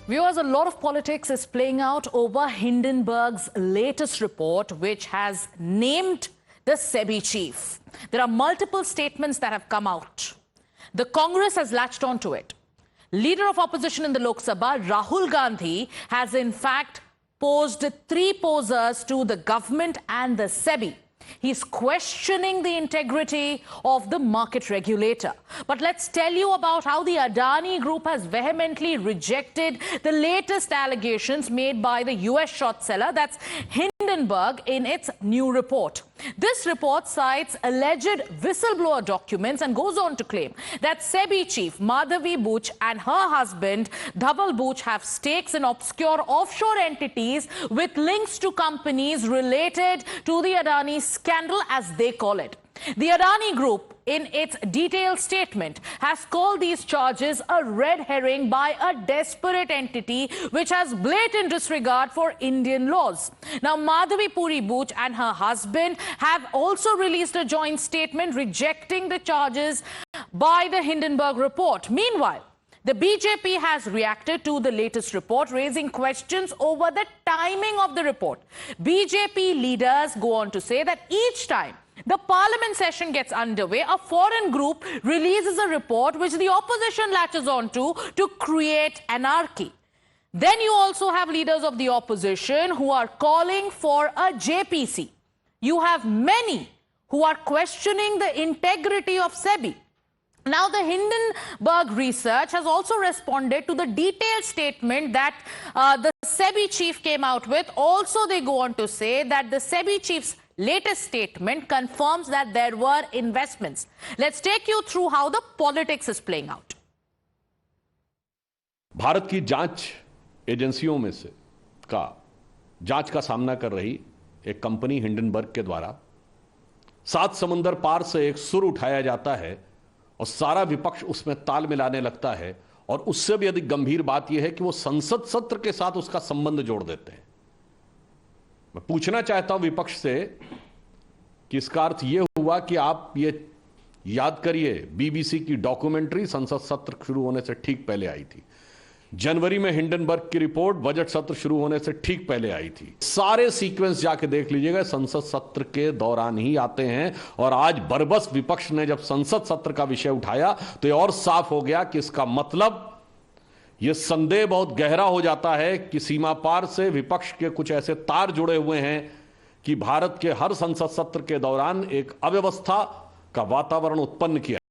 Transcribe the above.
Viewers, a lot of politics is playing out over Hindenburg's latest report, which has named the SEBI chief. There are multiple statements that have come out. The Congress has latched onto it. Leader of opposition in the Lok Sabha, Rahul Gandhi, has in fact posed three posers to the government and the SEBI. He's questioning the integrity of the market regulator. But let's tell you about how the Adani Group has vehemently rejected the latest allegations made by the US short seller, that's Hindenburg, in its new report. This report cites alleged whistleblower documents and goes on to claim that SEBI chief Madhavi Buch and her husband Dhaval Buch have stakes in obscure offshore entities with links to companies related to the Adani scandal, as they call it. The Adani Group, in its detailed statement, has called these charges a red herring by a desperate entity which has blatant disregard for Indian laws. Now, Madhavi Puri Buch and her husband have also released a joint statement rejecting the charges by the Hindenburg report. Meanwhile, the BJP has reacted to the latest report, raising questions over the timing of the report. BJP leaders go on to say that each time the parliament session gets underway, a foreign group releases a report which the opposition latches onto to create anarchy. Then you also have leaders of the opposition who are calling for a JPC. You have many who are questioning the integrity of SEBI. Now, the Hindenburg research has also responded to the detailed statement that the SEBI chief came out with. Also, they go on to say that the SEBI chief's latest statement confirms that there were investments. Let's take you through how the politics is playing out. Bharat की जांच एजेंसियों में से जांच का सामना कर रही एक कंपनी हिंडनबर्ग के द्वारा 7 समंदर पार से एक सुर उठाया जाता है और सारा विपक्ष उसमें ताल मिलाने लगता है, और उससे भी अधिक गंभीर बात यह है कि वो संसद सत्र के साथ उसका संबंध जोड़ देते हैं। मैं पूछना चाहता हूं विपक्ष से कि इसका अर्थ यह हुआ कि आप ये याद करिए, बीबीसी की डॉक्यूमेंट्री संसद सत्र शुरू होने से ठीक पहले आई थी। जनवरी में हिंडनबर्ग की रिपोर्ट बजट सत्र शुरू होने से ठीक पहले आई थी। सारे सीक्वेंस जाके देख लीजिएगा, संसद सत्र के दौरान ही आते हैं। और आज बरबस विपक्ष ने जब संसद सत्र का विषय उठाया तो यह और साफ हो गया कि इसका मतलब यह संदेह बहुत गहरा हो जाता है कि सीमा पार से विपक्ष के कुछ ऐसे तार जुड़े हुए हैं कि भारत के हर संसद सत्र के दौरान एक अव्यवस्था का वातावरण उत्पन्न किया।